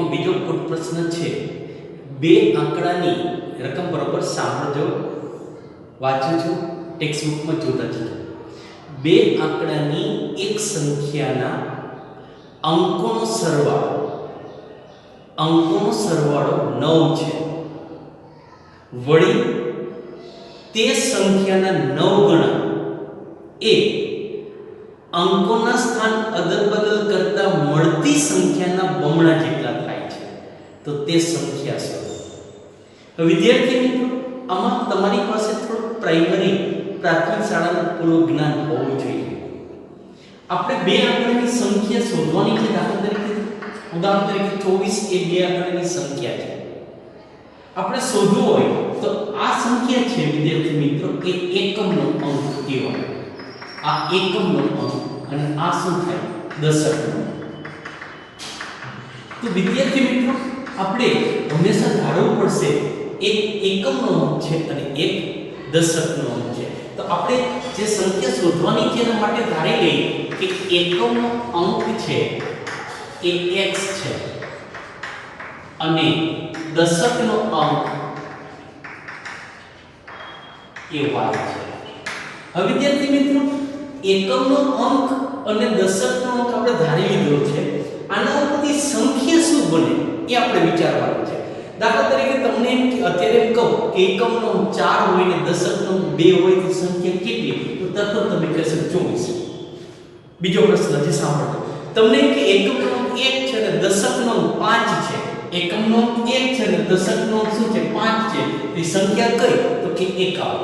એમાં બીજો પ્રશ્ન છે, બે આંકડાની રકમ બરોબર સાંભળજો, વાંચું છું, ટેક્સ્ટ બુકમાં જોતા જજો. બે આંકડાની એક સંખ્યાના અંકોનો સરવાળો 9 છે. વળી તે સંખ્યાના 9 ગણા એ અંકોના સ્થાન અદલ-બદલ કરતા મળતી સંખ્યાના બમણા જેટલા થાય છે. તો તે સંખ્યા શોધો. વિદ્યાર્થી મિત્રો, આમાં તમારી પાસે થોડું પ્રાથમિક શાળાનું પૂર્વ જ્ઞાન હોવું જોઈએ. આપણે બે આંકડાની સંખ્યા શોધવાની છે. ઉદાહરણ તરીકે 24 એ બે આંકડાની સંખ્યા છે. આપણે શોધવું હોય તો આ સંખ્યા છે વિદ્યાર્થી મિત્રો એ એકમનો અંક કહેવાય. આ એકમનો અંક અને આ શું થાય? દશકનો. તો વિદ્યાર્થી મિત્રો, આપણે હંમેશા ધારવું પડશે એક એકમનો અંક છે અને એક દશકનો અંક છે. તો આપણે જે સંખ્યા શોધવાની છે એના માટે ધારી લઈએ કે એકમનો અંક છે એ x છે અને દશકનો અંક એ y છે. હવે વિદ્યાર્થી મિત્રો, એકમનો અંક અને દશકનો અંક આપણે ધારી લીધો છે. આના ઉપરથી સંખ્યા શું બને એ આપણે વિચારવાનું છે. દાખલા તરીકે તમને અત્યારે કહું કે એકમનો અંક 4 હોય ને દશકનો અંક 2 હોય તો સંખ્યા કેટલી? તો તરત તમે કહેશો 24. બીજો પ્રશ્ન છે, સાંભળો. તમને કે એકમનો અંક 1 છે અને દશકનો અંક 5 છે. એકમનો અંક 1 છે અને દશકનો અંક શું છે? 5 છે. તો સંખ્યા કઈ? તો કે 51.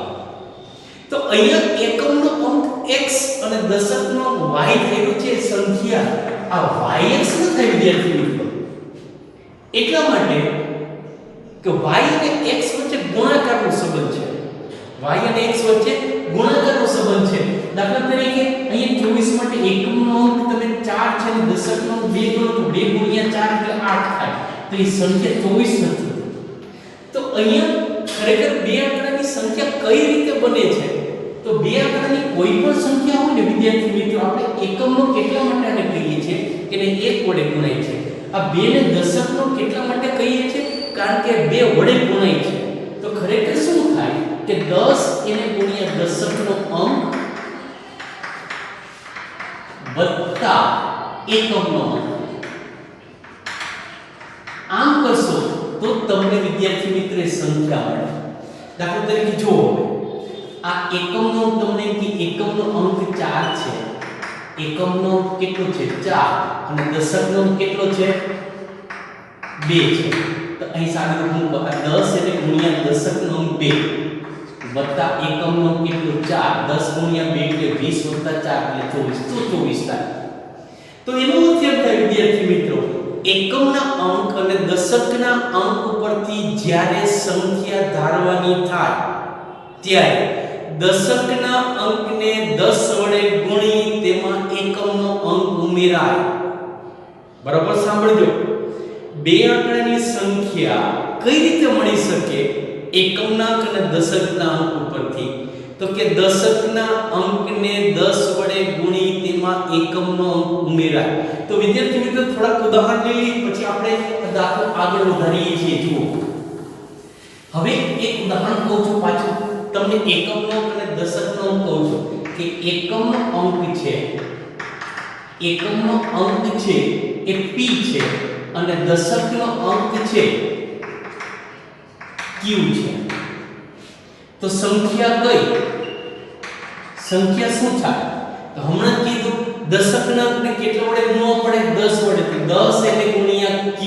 તો અહીંયા એકમનો અંક x અને દશકનો અંક y થયેલું છે. સંખ્યા આ yx ન થાય વિદ્યાર્થી મિત્રો. એટલા માટે કે y અને x વચ્ચે ગુણાકારનો સંબંધ છે. y અને x વચ્ચે ગુણાકારનો સંબંધ છે. દાખલા તરીકે અહીંયા 24 માટે એકમનો અંક તમે 4 છે અને દશકનો અંક 2 ગણો તો 2 ગુણ્યા 4 એટલે 8 થાય. તો એ સંખ્યા 24 નથી. તો અહીંયા ખરેખર બે આંકડાની સંખ્યા કઈ રીતે બને છે? તો બે આંકડાની કોઈ પણ સંખ્યા હોય ને વિદ્યાર્થી મિત્રો, આપણે એકમનો કેટલા માટે આને કહીએ છીએ કે એને 1 વડે ગુણાય છે. આ 2 ને દશકનો કેટલા માટે કહીએ છીએ? કારણ કે 2 વડે ગુણાય છે. તો ખરેખર શું થાય કે 10 એને ગુણ્યા દશકનો અંક વત્તા એકમનો અંક. આમ કરશો તો તમને વિદ્યાર્થી મિત્ર સંખ્યા મળે. દાખલા તરીકે જો આ એકમનો તમને કે એકમનો અંક 4 છે. એકમનો અંક કેટલો છે? 4 અને દશકનો અંક કેટલો છે? 2 છે. તો અહીં સાદું મૂકો. આ 10 એટલે ગુણ્યા દશકનો અંક 2 વત્તા એકમનો અંક કેટલો? 4. 10 ગુણ્યા 2 એટલે 20 વત્તા 4 એટલે 24. તો 24 થાય. તો એનો અર્થ એમ થાય વિદ્યાર્થી મિત્રો, એકમના અંક અને દશકના અંક ઉપરથી જ્યારે સંખ્યા ધારવાની થાય ત્યારે દશકના અંકને 10 વડે ગુણી તેમાં એકમનો અંક ઉમેરાય. બરાબર સાંભળજો. બે આંકડાની સંખ્યા કઈ રીતે મળી શકે એકમના અંક અને દશકના અંક ઉપરથી? તો કે દશકના અંકને 10 વડે ગુણી તેમાં એકમનો અંક ઉમેરાય. તો વિદ્યાર્થી મિત્રો, થોડાક ઉદાહરણ લઈએ પછી આપણે દાખલો આગળ વધારીએ છીએ. જુઓ, હવે એક ઉદાહરણ કહું છું, પાછું તમને એકમનો અંક અને દશકનો અંક કહું છું કે એકમનો અંક છે એ p છે અને દશકનો અંક છે q છે. તો સંખ્યા કઈ? સંખ્યા શું થાય? તો હમણાં કીધું દશકના અંકને કેટલા વડે ગુણવો પડે? 10 વડે. તો 10 એટલે ગુણ્યા q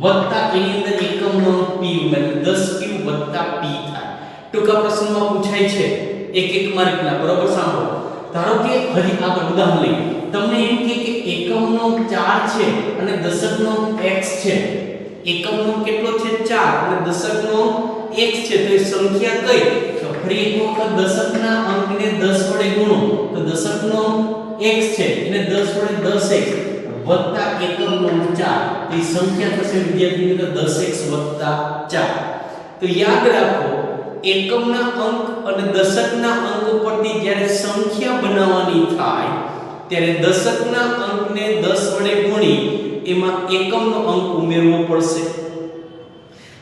વત્તા એની અંદર એકમનો અંક p ઉમેરો. 10q વત્તા p થાય. ટૂંકા પ્રશ્નમાં પૂછાય છે એક માર્કના. બરોબર સાંભળો. ધારો કે હજી આગળ ઉદાહરણ લઈએ. તમને એમ કે એકમનો અંક 4 છે અને દશકનો અંક x છે. એકમનો અંક કેટલો છે? 4 અને દશકનો અંક x છે. તો એ સંખ્યા કઈ? તો ફરી એક વખત દશકના અંકને 10 વડે ગુણો તો દશકનો અંક x છે એને 10 વડે 10x વત્તા એકમનો અંક 4. તો એ સંખ્યા થશે વિદ્યાર્થી મિત્રો 10x વત્તા 4. તો યાદ રાખો, એકમના અંક અને દશકના અંક ઉપરથી જ્યારે સંખ્યા બનાવવાની થાય ત્યારે દશકના અંકને 10 વડે ગુણી એમાં એકમનો અંક ઉમેરવો પડશે.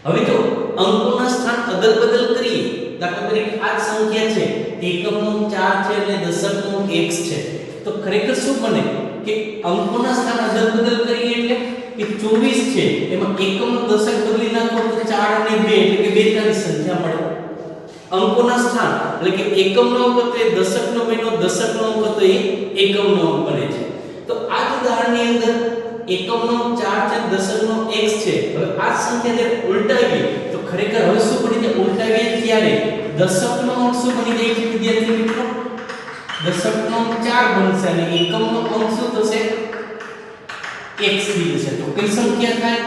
હવે જો અંકોના સ્થાન અદલ-બદલ કરીએ, દાખલા તરીકે આ સંખ્યા છે, એકમનો 4 છે અને દશકનો x છે, તો ખરેખર શું બને કે અંકોના સ્થાન અદલ-બદલ કરીએ એટલે કે 24 છે, એમાં એકમનો દશક બદલી નાખો તો 4 અને 2 એટલે કે 42 સંખ્યા મળે. અંકોના સ્થાન એટલે કે એકમનો અંક તો એ દશકનો બન્યો, દશકનો અંક તો એ એકમનો અંક બને છે. તો આ જ ઉદાહરણની અંદર એકમનો 4 છે, દશકનો x છે. હવે આ સંખ્યા જે ઉલટાવીએ તો ખરેખર હવે શું બની જાય, ઉલટાવીએ ત્યારે દશકનો અંક શું બની જાય છે વિદ્યાર્થી મિત્રો, દશકનો અંક 4 બનશે અને એકમનો અંક શું થશે, x થઈ જશે. તો કઈ સંખ્યા થાય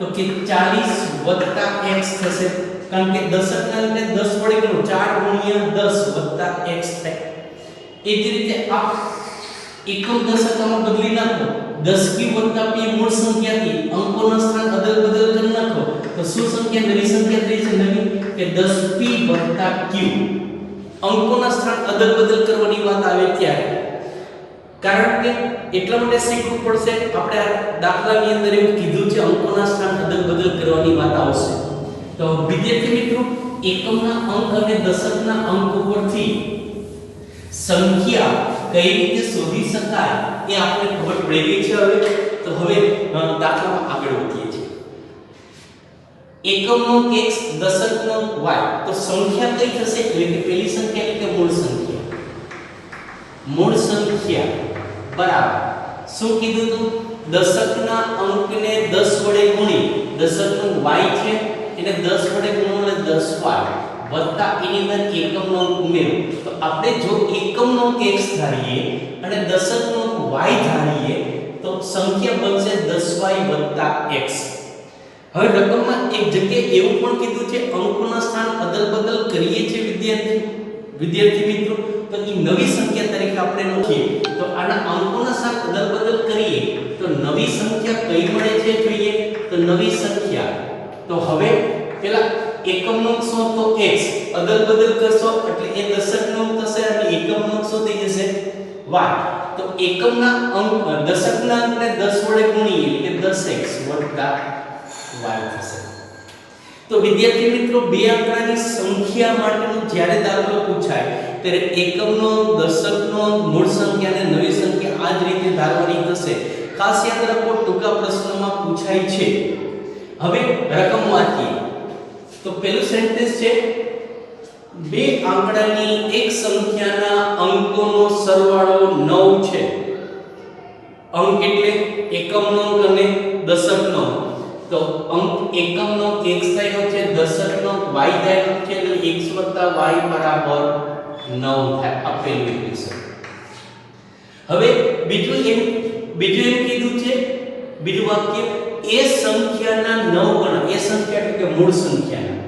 તો કે 40 + x થશે, કારણ કે દશકના અંકને 10 વડે ગુણો, 4 * 10 + x થાય. એ જ રીતે આ એકમ દશકમાં બદલી નાખો, 10q + p મૂળ સંખ્યાથી અંકોના સ્થાન અદલ-બદલ કરી નાખો તો શું સંખ્યા, નવી સંખ્યા થઈ છે, નવી કે 10p + q. અંકોના સ્થાન અદલ-બદલ કરવાની વાત આવે ત્યારે, કારણ કે એટલા માટે શીખવું પડશે, આપણે આ દાખલાની અંદર એવું કીધું છે અંકોના સ્થાન અદલ-બદલ કરવાની વાત આવશે. તો વિદ્યાર્થી મિત્રો, એકમના અંક અને દશકના અંક ઉપરથી સંખ્યા કઈ રીતે શોધી શકાય એ આપણે ખબર પડી ગઈ છે. હવે તો હવે દાખલામાં આગળ વધીએ છીએ. એકમનો x, દશકનો y, તો સંખ્યા કઈ થશે, એટલે કે પહેલી સંખ્યા એટલે કે મૂળ સંખ્યા, મૂળ સંખ્યા બરાબર શું કીધું તું, દશકના અંકને 10 વડે ગુણી, દશકનું y છે એને 10 વડે ગુણો એટલે 10y વત્તા એની અંદર એકમનો અંક ઉમેરો. તો આપણે જો એકમનો અંક x ધારીએ અને દશકનો અંક y ધારીએ તો સંખ્યા બનશે 10y + x. હવે રકમમાં એક જગ્યાએ એવું પણ કીધું છે અંકોના સ્થાન અદલ-બદલ કરીએ છીએ વિદ્યાર્થી મિત્રો, તો એ નવી સંખ્યા તરીકે આપણે લખીએ તો આના અંકોના સ્થાન અદલ-બદલ કરીએ તો નવી સંખ્યા કઈ મળે છે જોઈએ, તો નવી સંખ્યા, તો હવે પેલા એકમનો અંક શું તો x, અદલ-બદલ કરશો એટલે એ દશકનો અંક થશે અને એકમનો અંક શું થઈ જશે, y. તો એકમના અંક દશકના અંકને 10 વડે ગુણીએ એટલે 10x + y થશે. તો વિદ્યાર્થી મિત્રો, બે આંકડાની સંખ્યા માટેનો જ્યારે દાખલો પૂછાય ત્યારે એકમનો અંક, દશકનો અંક, મૂળ સંખ્યા અને નવી સંખ્યા આ જ રીતે ધારવાની થશે. ખાસ યાદ રાખો, ટૂંકા પ્રશ્નોમાં પૂછાય છે. હવે રકમ વાંચીએ તો પહેલું સેન્ટેન્સ છે, બે આંકડાની એક સંખ્યાના અંકોનો સરવાળો 9 છે. અંક એટલે એકમનો અંક અને દશકનો અંક. તો અંક એકમનો અંક x થયો છે, દશકનો અંક y થયો છે, એટલે x + y = 9 થાય. આપેલું ઇક્વેશન. હવે બીજું એમ કીધું છે, બીજું વાક્ય, એ સંખ્યાના 9 ગણા, એ સંખ્યા એટલે કે મૂળ સંખ્યાના,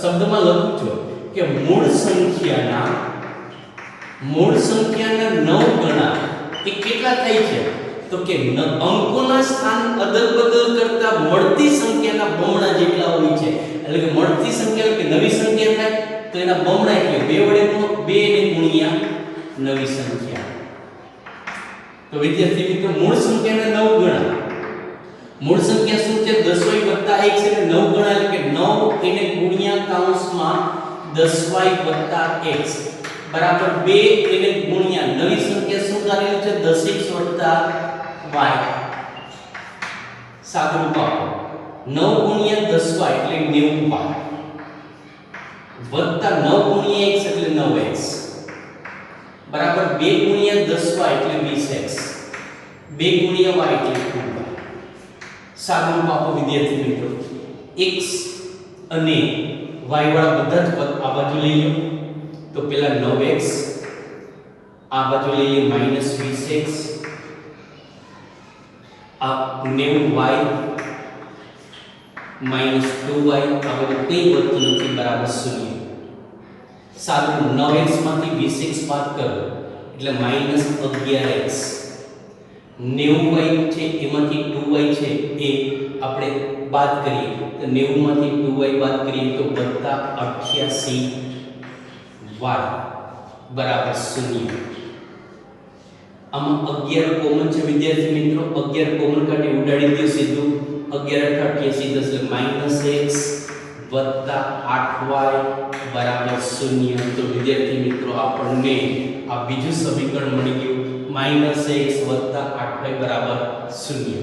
શબ્દમાં લખું છું કે મૂળ સંખ્યાના 9 ગણા એ કેટલા થાય છે, તો કે અંકોના સ્થાન અદલ-બદલ કરતા મળતી સંખ્યાના બમણા જેટલા હોય છે. એટલે કે મળતી સંખ્યા એટલે કે નવી સંખ્યા થાય તો એના બમણા એટલે 2 વડે ગુણો, 2 ને ગુણ્યા નવી સંખ્યા. તો વિદ્યાર્થી મિત્રો, મૂળ સંખ્યાના 9 ગણા, મૂળ સંખ્યા શું છે, 10y + x એટલે 9 ગણા એટલે કે 9 એને ગુણ્યા કૌંસમાં 10y + x બરાબર 2 એને ગુણ્યા નવી સંખ્યા શું ધારેલું છે, 10x + y. સાદુરૂપ આપો, 9 ગુણ્યા 10y એટલે 90y વત્તા 9 ગુણ્યા x એટલે 9x બરાબર 2 ગુણ્યા 10y એટલે 20x, 2 ગુણ્યા y એટલે 2y. સાદુરૂપ આપો વિદ્યાર્થી મિત્રો, x અને y વાળા બધા જ પદ આ બાજુ લઈ લો તો પેલા 9x, આ બાજુ લઈએ -20x, આ 90y -2y, આ બધું કંઈ વધતું નથી બરાબર 0. સારું, 9x માંથી 20x બાદ કરો એટલે -11x, 90y છે એમાંથી 2y છે એ આપણે બાદ કરીએ તો 90 માંથી 2y બાદ કરીએ તો +88y બરાબર 0. આમાં 11 કોમન છે વિદ્યાર્થી મિત્રો, 11 કોમન કાઢી ઉડાડી દો સીધું, 11 88 10 એટલે -x વત્તા 8y બરાબર 0. તો વિદ્યાર્થી મિત્રો આપણને આ બીજું સમીકરણ મળી ગયું, -x વત્તા 8y બરાબર 0.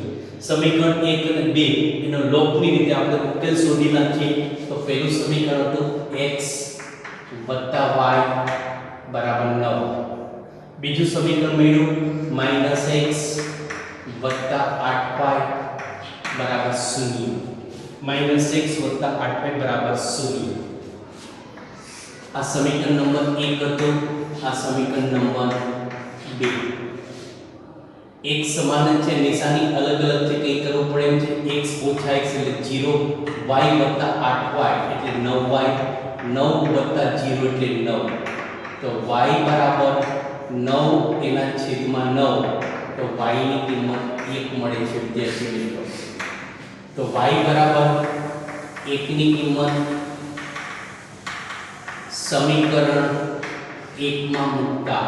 સમીકરણ 1 અને 2 એનો લોગની રીતે આપણે ઉકેલ શોધી નાખીએ. તો પહેલું સમીકરણ હતું x વત્તા y બરાબર 9. બીજું સમીકરણ મળ્યું -x વત્તા 8y બરાબર 0. -x વત્તા 8y બરાબર 0. આ સમીકરણ નંબર 1 હતું. આ સમીકરણ નંબર 2. એક સમાન છે, નિશાની અલગ અલગ છે, કઈ કરવું પડે એમ છે. x ઓછા x એટલે 0, y વત્તા 8y એટલે 9y, 9 વત્તા 0 એટલે 9. તો y બરાબર 9 એના છેદમાં 9. તો y ની કિંમત 1 મળે છે વિદ્યાર્થી મિત્રો. તો y બરાબર 1 ની કિંમત સમીકરણ 1 માં મૂકતા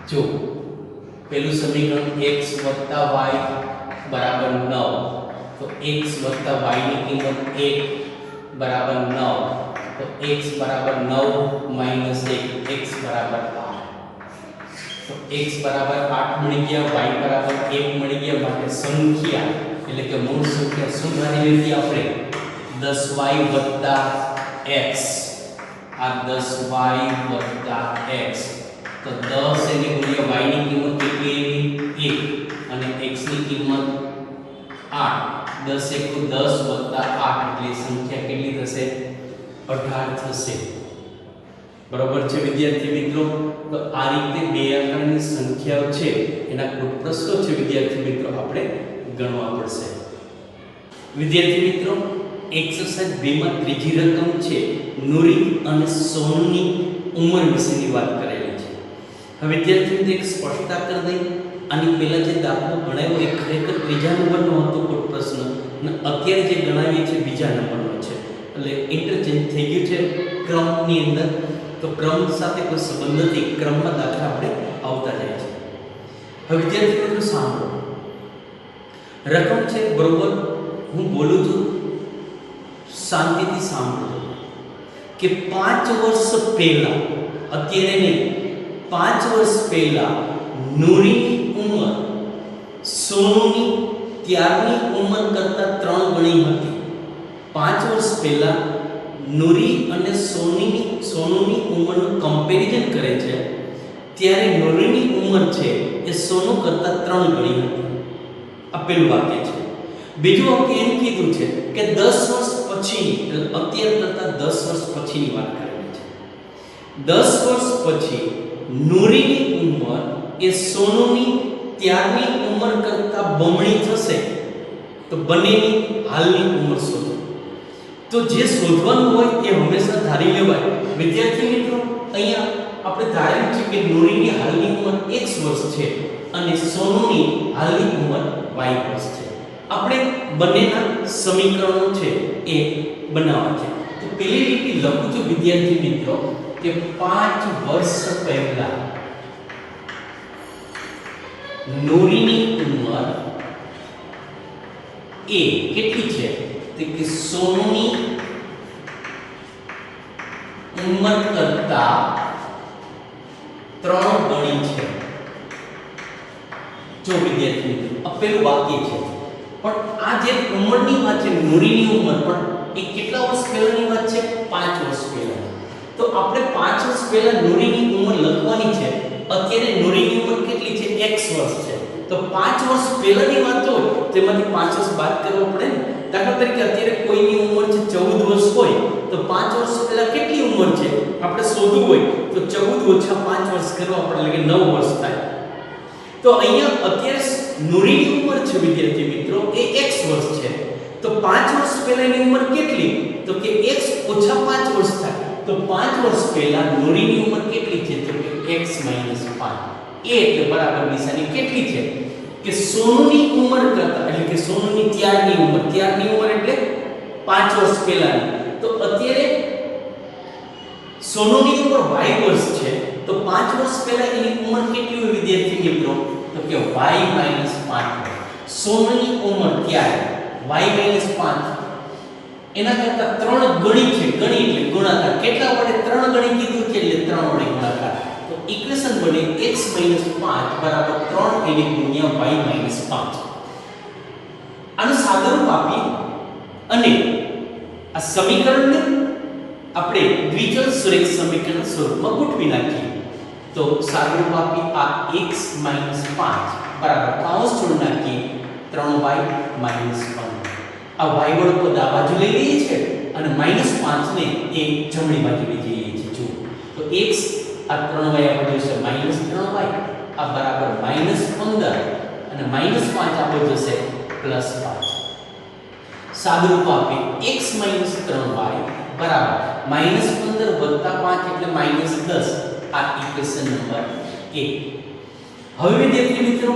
જો પહેલું સમીકરણ x y બરાબર 9. તો x y ની કિંમત 1 બરાબર 9. તો x બરાબર 9 minus 1 x બરાબર 8. તો x બરાબર 8 મળી ગયા, y બરાબર 1 મળી ગયા. માટે સંખ્યા એટલે કે મૂળ સંખ્યા શું ધારી લીધી આપણે? 10y વત્તા x. આ 10y વત્તા x. તો 10 એની મૂલ્ય y ની કિંમત કેટલી આવી? 1 અને x ની કિંમત 8. 10 * 10 વત્તા 8 એટલે સંખ્યા કેટલી થશે? 18 થશે. બરોબર છે વિદ્યાર્થી મિત્રો. તો આ રીતે બે આંકડાની સંખ્યાઓ છે એના કુલ પ્રશ્નો છે વિદ્યાર્થી મિત્રો આપણે ગણવા પડશે. વિદ્યાર્થી મિત્રો એક્સરસાઇઝ 2 માં ત્રીજી રકમ છે નુરી અને સોનુની ઉંમર વિશેની વાત કરેલી છે. હવે વિદ્યાર્થી મિત્રો એક સ્પષ્ટતા કરી દઈ. આની પહેલા જે દાખલો ગણાયો એ ખરેખર ત્રીજા નંબરનો હતો કુલ પ્રશ્ન અને અત્યારે જે ગણાવીએ છે બીજા નંબરનો છે. એટલે ઇન્ટરચેન્જ થઈ ગયું છે ક્રમની અંદર. તો ક્રમ સાથે કોઈ સંબંધ નથી, ક્રમમાં દાખલા આપણે આવતા જાય છે. હવે વિદ્યાર્થી મિત્રો સાંભળો, રકમ છે બરોબર, હું બોલું છું શાંતિથી સાંભળો કે 5 વર્ષ પહેલા, અત્યારે નહીં, 5 વર્ષ પહેલા નૂરીની ઉંમર સોનુની ત્યારની ઉંમર કરતાં 3 ગણી હતી. 5 વર્ષ પહેલા નૂરી અને સોનુની ઉંમરનું કમ્પેરિઝન કરે છે ત્યારે નૂરીની ઉંમર છે એ સોનુ કરતાં 3 ગણી હતી. આ પહેલું વાક્ય છે. બીજું વાક્ય એમ કીધું છે કે 10 વર્ષ પછી, અત્યાર કરતાં 10 વર્ષ પછીની વાત કરેલી છે. 10 વર્ષ પછી નૂરીની ઉંમર એ સોનુની ત્યારની ઉંમર કરતાં બમણી થશે. તો બંનેની હાલની ઉંમર શોધો. તો જે શોધવાનું હોય એ હંમેશા ધારી લેવાય. વિદ્યાર્થી મિત્રો અહીંયા આપણે ધારેલું છે કે નૂરીની હાલની ઉંમર x વર્ષ છે અને સોનુની હાલની ઉંમર y વર્ષ છે. આપણે બંનેના સમીકરણો છે એ બનાવવા છે. તો પેલી લીટી લખું છું વિદ્યાર્થી મિત્રો કે 5 વર્ષ પહેલા નૂરીની ઉંમર એ કેટલી છે? તો કે સોનુની ઉંમર કરતા 3 ગણી છે. જો વિદ્યાર્થી મિત્રો આ પેલું વાક્ય છે, પણ આ જે ઉંમરની વાત છે નૂરીની ઉંમર, પણ એ કેટલા વર્ષ પહેલાની વાત છે? 5 વર્ષ પહેલા. તો આપણે 5 વર્ષ પહેલા નૂરીની ઉંમર લખવાની છે. અત્યારે નૂરીની ઉંમર કેટલી છે? x વર્ષ છે. તો 5 વર્ષ પહેલાની વાત હોય તેમાંથી 5 વર્ષ બાદ કરવો પડે ને. દાખલા તરીકે અત્યારે કોઈની ઉંમર છે 14 વર્ષ હોય તો 5 વર્ષ પહેલા કેટલી ઉંમર છે આપણે શોધવું હોય તો 14 - 5 વર્ષ કરવા પડે એટલે કે 9 વર્ષ થાય. તો અહીંયા અત્યારે નૂરીની ઉંમર છે વિદ્યાર્થી મિત્રો એ x વર્ષ છે. તો 5 વર્ષ પહેલાની ઉંમર કેટલી? તો કે x - 5 વર્ષ થાય. તો 5 વર્ષ પહેલા નૂરીની ઉંમર કેટલી છે? તો કે x - 5. એ એટલે બરાબર નિશાની કેટલી છે કે સોનુની ઉંમર કરતા, એટલે કે સોનુની ત્યારની ઉંમર એટલે 5 વર્ષ પહેલાની. તો અત્યારે સોનુની ઉંમર y વર્ષ છે તો 5 વર્ષ પહેલા એની ઉંમર કેટલી હોય વિદ્યાર્થી મિત્રો? તો કે y - 5. સોનુની ઉંમર ત્યારે y - 5 એના કરતા 3 ગણી છે. ગણી એટલે ગુણાકાર. કેટલા વડે 3 ગણી કીધું છે એટલે 3 વડે ગુણાકાર. તો ઇક્વેશન બને x - 5 = 3 એને ગુણ્યા y - 5. આનું સાદુરૂપ આપી અને આ સમીકરણને આપણે દ્વિચલ સુરેખ સમીકરણ સ્વરૂપમાં ગોઠવી નાખીએ. તો સાદુરૂપ આપી આ x - 5 બરાબર કૌંસ છોડી નાખીએ 3y - 5. આ y વડે પદ આ બાજુ લઈ લઈએ છે અને -5 ને એ જમણી બાજુ લઈ જઈએ છીએ. જો તો x આ 3y આ બાજુ છે -3y આ બરાબર -15 અને -5 આ બાજુ જશે +5. સાદુરૂપ આપી x - 3y બરાબર -15 + 5 એટલે -10. આ ઇક્વેશન નંબર 1. હવે વિદ્યાર્થી મિત્રો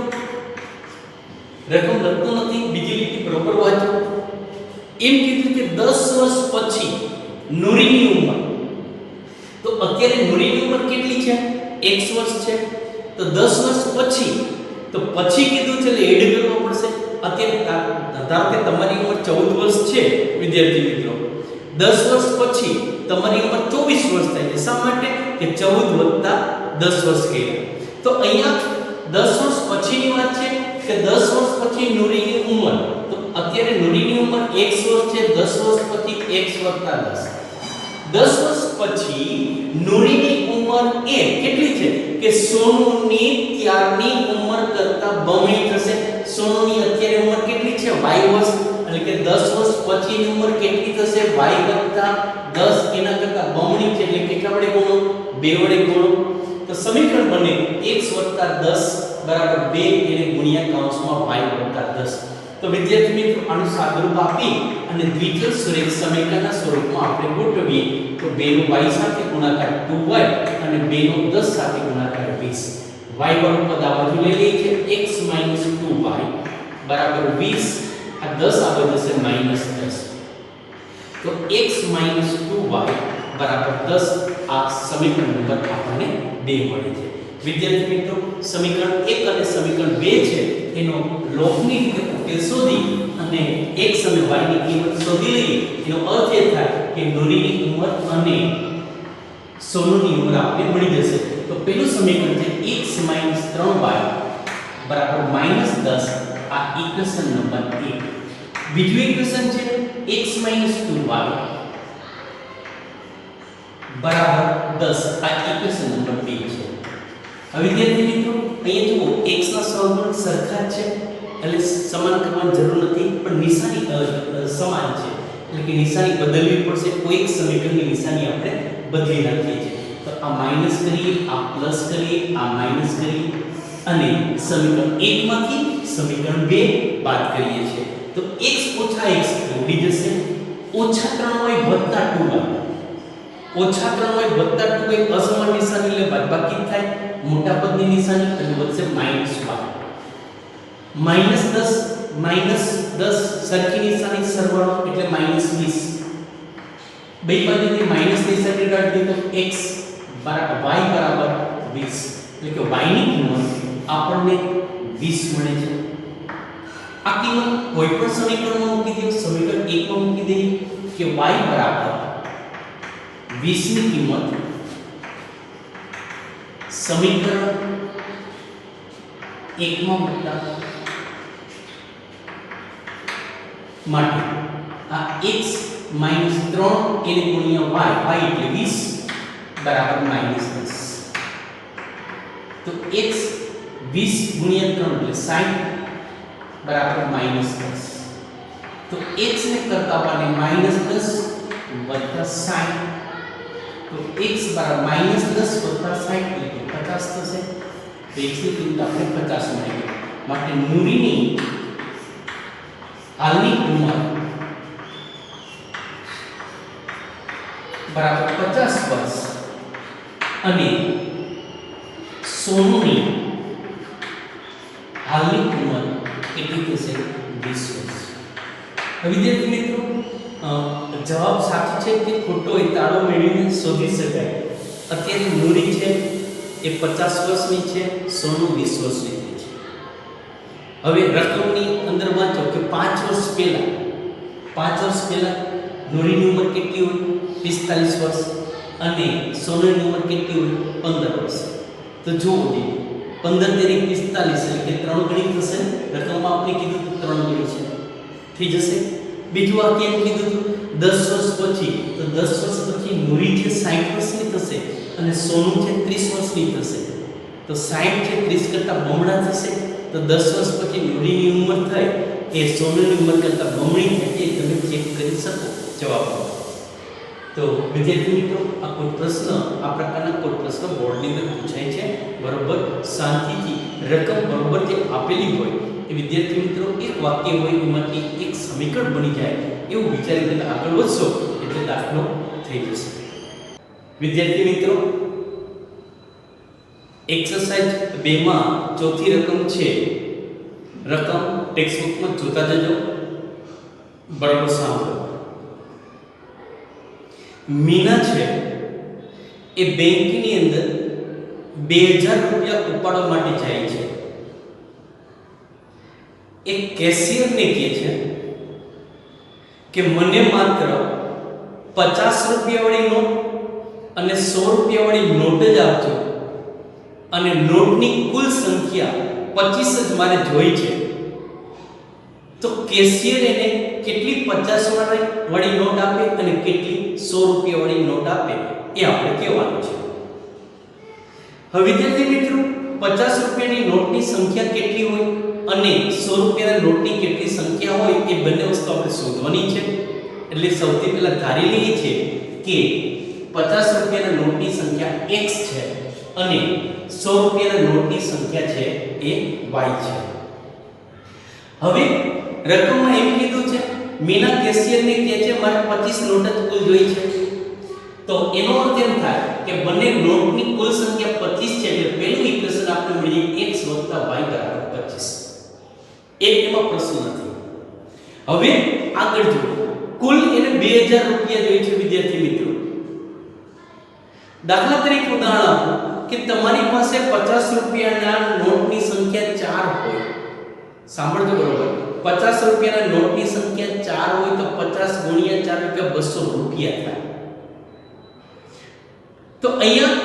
રકમ લખતો નથી, બીજી લીટી બરોબર વાંચો. એમ કીધું કે 10 વર્ષ પછી નુરીની ઉંમર, તો અત્યારે નુરીની ઉંમર કેટલી છે? x વર્ષ છે. તો 10 વર્ષ પછી, તો પછી કીધું છે એટલે એડ કરવો પડશે. અત્યારે ધારો કે તમારી ઉંમર 14 વર્ષ છે વિદ્યાર્થી મિત્રો, 10 વર્ષ પછી તમારી ઉંમર 24 વર્ષ થાય છે. શા માટે? કે 14 + 10 વર્ષ કર્યા. તો અહીંયા 10 વર્ષ પછીની વાત છે કે 10 વર્ષ પછી નુરીની ઉંમર. તો અત્યારે નુરીની ઉંમર x વર્ષ છે, 10 વર્ષ પછી x + 10. 10 વર્ષ પછી નુરીની ઉંમર એ કેટલી છે કે સોનુની ત્યારની ઉંમર કરતા બમણી થશે. સોનુની અત્યારે ઉંમર કેટલી છે? y વર્ષ. એટલે કે 10 વર્ષ પછીની ઉંમર કેટલી થશે? y + 10 એના કરતા બમણી છે. એટલે કેટલા વડે ગુણો? 2 વડે ગુણો. તો સમીકરણ બને x + 10 = 2 એને ગુણ્યા કૌંસમાં y + 10. તો વિદ્યાર્થી મિત્રો આનું સાદુરૂપ આપી અને દ્વિચલ સુરેખ સમીકરણના સ્વરૂપમાં આપણે ગોઠવીએ તો 2 નો y સાથે ગુણાકાર 2y અને 2 નો 10 સાથે ગુણાકાર 20. y વાળું પદ આ બાજુ લઈ લઈએ છીએ x - 2y બરાબર 20. આ 10 આગળ જશે -10. તો x - 2y બરાબર 10. આ સમીકરણ નંબર આપણને 2 મળે છે. વિદ્યાર્થી મિત્રો સમીકરણ 1 અને સમીકરણ 2 છે એનો લોગની રીતે ઉકેલ શોધી અને x અને y ની કિંમત શોધી લઈએ. એનો અર્થ એ થાય કે નુરીની ઉંમર અને સોનુની ઉંમર આપણે મળી જશે. તો પહેલું સમીકરણ છે x - 3y બરાબર -10. આ ઇક્વેશન નંબર 1. બીજું ઇક્વેશન છે x - 2y બરાબર 10. આ ઇક્વેશન નંબર 2 છે. હવે વિદ્યાર્થી મિત્રો અહીંયા જુઓ x ના સહગુણક સરખા જ છે એટલે સમાન કરવાની જરૂર નથી, પણ નિશાની સમાન છે એટલે કે નિશાની બદલવી પડશે. કોઈ એક સમીકરણની નિશાની આપણે બદલી નાખીએ છીએ. તો આ માઈનસ કરીએ, આ પ્લસ કરીએ, આ માઈનસ કરીએ અને સમીકરણ 1 માંથી સમીકરણ 2 બાદ કરીએ છીએ. તો x - x ઉડી જશે. -3y + 2y ઓછા 3y વત્તા 2y અસમાન નિશાની એટલે બાદબાકી થાય. મોટા પદની નિશાની એટલે વધશે -10 -10 સરખી નિશાની સરવાળો એટલે -20. બે બાજુથી માઈનસ નિશાની કાઢી તો x y બરાબર 20 એટલે કે y ની કિંમત આપણને 20 મળે છે. આ કિંમત કોઈ પણ સમીકરણમાં મૂકી દઈએ. સમીકરણ 1 માં મૂકી દઈએ કે y બરાબર 20 ની કિંમત સમીકરણ 1 માં મૂકતા માટે આ x - 3 એને ગુણ્યા y એટલે 20 બરાબર -10. તો x 20 ગુણ્યા 3 એટલે 60 બરાબર -10. તો x ને કરતા આપણને -10 વત્તા 60. તો x બરાબર -10 વત્તા 60 એટલે 50 થશે. તો x ની કિંમત આપણે 50 મળી ગઈ. માટે નુરીની હાલની ઉંમર બરાબર 50 વર્ષ અને સોનુની હાલની ઉંમર કેટલી થશે? 20 વર્ષ. વિદ્યાર્થી મિત્રો જવાબ સાચો છે કે ખોટો એ તાળો મેળવીને શોધી શકાય. અત્યારે મૂડી છે એ 50 વર્ષની છે, સોનું 20 વર્ષની થઈ છે. હવે રકમની અંદર વાંચો કે 5 વર્ષ પહેલા મૂડીની ઉંમર કેટલી હોય? 45 વર્ષ. અને સોનાની ઉંમર કેટલી હોય? 15 વર્ષ. તો જુઓ જી, 15 તેરી 45 એટલે કે 3 ગણી થશે. રકમમાં આપણે કીધું 3 ગણી છે, થઈ જશે. બીજું આ કેમ કીધું હતું? 10 વર્ષ પછી. તો 10 વર્ષ પછી મૂડી છે 60 વર્ષની થશે અને સોનું છે 30 વર્ષની થશે. તો 60 છે 30 કરતા બમણા થશે. તો 10 વર્ષ પછી મૂડીની ઉંમર થાય એ સોનાની ઉંમર કરતા બમણી થાય એ તમે ચેક કરી શકો જવાબમાં. તો વિદ્યાર્થી મિત્રો, આ કોઈ પ્રશ્ન, આ પ્રકારના કોઈ પ્રશ્ન બોર્ડની અંદર પૂછાય છે, બરોબર શાંતિથી રકમ બરોબર જે આપેલી હોય એ વિદ્યાર્થી મિત્રો એક વાક્ય હોય એમાંથી એક સમીકરણ બની જાય એવું વિચારી તમે આગળ વધશો એટલે દાખલો થઈ જશે. વિદ્યાર્થી મિત્રો, એક્સરસાઇઝ 2 માં ચોથી રકમ છે. રકમ ટેક્સ્ટબુકમાં જોતા જજો, બરાબર સાંભળો. મીના છે એ બેંકની અંદર 2000 રૂપિયા ઉપાડવા માટે જાય છે. એક કેશિયરને કહે છે કે મને માત્ર 50 રૂપિયા વાળી નોટ અને 100 રૂપિયા વાળી નોટ જ આપજો અને નોટની કુલ સંખ્યા 25 જ મારે જોઈ છે. તો કેશિયર એને કેટલી 50 વાળી નોટ આપે અને કેટલી 100 રૂપિયા વાળી નોટ આપે એ આપણે કહેવાનું છે. હવે વિદ્યાર્થી મિત્રો, 50 રૂપિયાની નોટની સંખ્યા કેટલી હોય અને 100 રૂપિયાના નોટની કેટલી સંખ્યા હોય એ બંને વસ્તુ આપણે શોધવાની છે. એટલે સૌથી પહેલા ધારી લઈએ છે કે 50 રૂપિયાના નોટની સંખ્યા x છે અને 100 રૂપિયાના નોટની સંખ્યા છે એ y છે. હવે રકમમાં એમ કીધું છે મીના કેશિયરને કહે છે મારે 25 નોટ જ કુલ જોઈ છે. તો એનો અર્થ એમ થાય કે બંને નોટની કુલ સંખ્યા 25 છે એટલે પહેલું ઇક્વેશન આપણે મળીએ x y = 25. એમાં પ્રશ્ન નથી. હવે આગળ જો કુલ એને 2000 રૂપિયા જોઈએ છે વિદ્યાર્થી મિત્રો. દાખલા તરીકે ઉદાહરણ આપો કે તમારી પાસે 50 રૂપિયાના નોટની સંખ્યા 4 હોય. સાંભળજો બરોબર, 50 રૂપિયાના નોટની સંખ્યા 4 હોય તો 50 ગુણ્યા 4 એટલે 200 રૂપિયા થાય. તો અહીંયા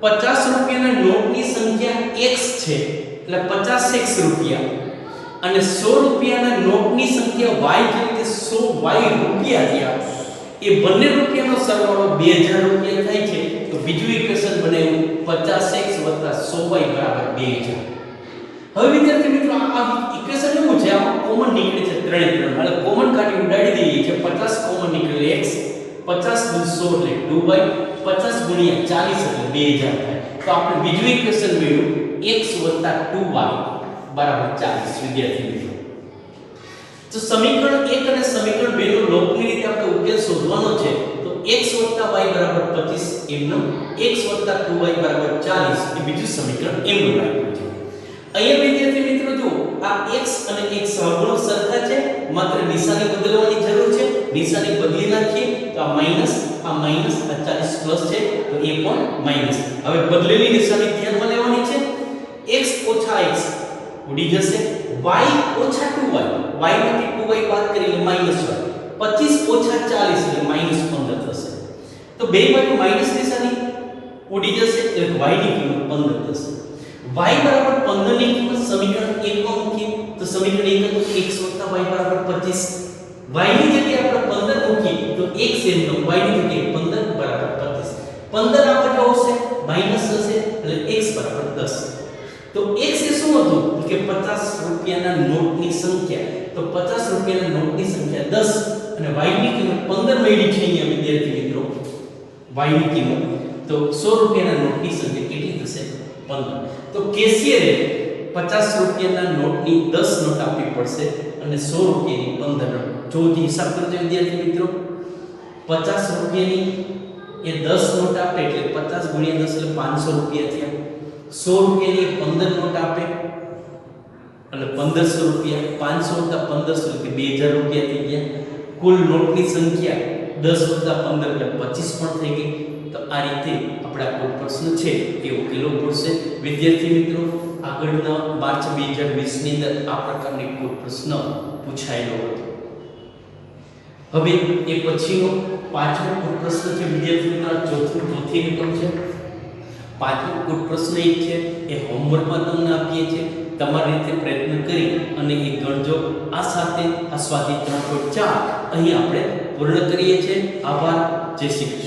50 રૂપિયાના નોટની સંખ્યા x છે એટલે 50x રૂપિયા અને 100 રૂપિયાના નોટની સંખ્યા y છે એટલે 100y રૂપિયા થયા. એ બંને રૂપિયાનો સરવાળો 2000 રૂપિયા થાય છે. તો બીજું ઇક્વેશન બન્યું 50x + 100y = 2000. હવે વિદ્યાર્થી મિત્રો, આ ઇક્વેશન એવું છે, આમાં કોમન નીકળે છે ત્રણે ત્રણ, એટલે કોમન કાઢી ઉડાડી દઈએ છે. 50 કોમન નીકળે x, 50 * 100 એટલે 2y, 50 * 40 એટલે 2000 થાય. તો આપણે બીજું ઇક્વેશન મેળવ્યું x + 2y = 40. વિદ્યાર્થી મિત્રો, તો સમીકરણ 1 અને સમીકરણ 2 નો લોકની રીતે આપણે ઉકેલ શોધવાનો છે. તો x + y = 25 એમનો, x + 2y = 40 એ બીજું સમીકરણ એમનું રાખ્યું છે. અહીંયા વિદ્યાર્થી મિત્રો જો આ x અને x સહગુણક સરખા છે, માત્ર નિશાની બદલવાની જરૂર છે. નિશાની બદલી નાખીએ તો આ માઈનસ, આ 40 પ્લસ છે તો એ પણ માઈનસ. હવે બદલેલી નિશાની ધ્યાનમાં લેવાની છે. x - x ઉડી જશે, y - 2y, y માંથી 2y બાદ કરીને માઈનસ y, 25 - 40 એટલે -15 થશે. તો બે બાજુ માઈનસ નિશાની ઉડી જશે એટલે y ની કિંમત 15 થશે. y = 15 ની કિંમત સમીકરણ 1 માં મૂકીએ તો સમીકરણ 1 હતું x + y = 25. y ની જગ્યાએ આપણે 15 મૂકીએ તો x એમનો, y ની જગ્યાએ 15 = 25. 15 આ બાજુ આવશે માઈનસ થશે એટલે x = 10. તો x એ શું હતું કે 50 રૂપિયાના નોટની સંખ્યા. તો 50 રૂપિયાના નોટની સંખ્યા 10 અને y ની કિંમત 15 મળી છે અહીંયા વિદ્યાર્થી મિત્રો. y ની કિંમત તો 100 રૂપિયાના નોટની સંખ્યા કેટલી થશે? 15. તો કેશિયરે 50 રૂપિયાના નોટની 10 નોટ આપવી પડશે અને 100 રૂપિયાની 15 નોટ. જો હિસાબ કરજો વિદ્યાર્થી મિત્રો, 50 રૂપિયાની એ 10 નોટ આપે એટલે 50 * 10 એટલે 500 રૂપિયા થયા. 100 રૂપિયાની 15 નોટ આપે એટલે 1500 રૂપિયા, 500 + 1500 એટલે 2000 રૂપિયા થઈ ગયા. કુલ નોટની સંખ્યા 10 + 15 એટલે 25 પણ થઈ ગઈ. તો આ રીતે આપણે આ કોઈ પ્રશ્ન છે એ ઉકેલવો પડશે. વિદ્યાર્થી મિત્રો, આગળના માર્ચ 2020 ની અંદર આ પ્રકારની કોઈ પ્રશ્ન પૂછાયેલો હતો. હવે એ પછીનો પાંચમો કુટ પ્રશ્ન છે વિદ્યાર્થી મિત્રો, ચોથી એકમ છે. પાંચમો કુટ પ્રશ્ન એક છે એ હોમવર્કમાં તમને આપીએ છીએ. તમારી રીતે પ્રયત્ન કરી અને એ ગણજો. આ સાથે આ સ્વાધ્યાય 3.4 અહીં આપણે પૂર્ણ કરીએ છીએ. આભાર. જય શ્રી કૃષ્ણ.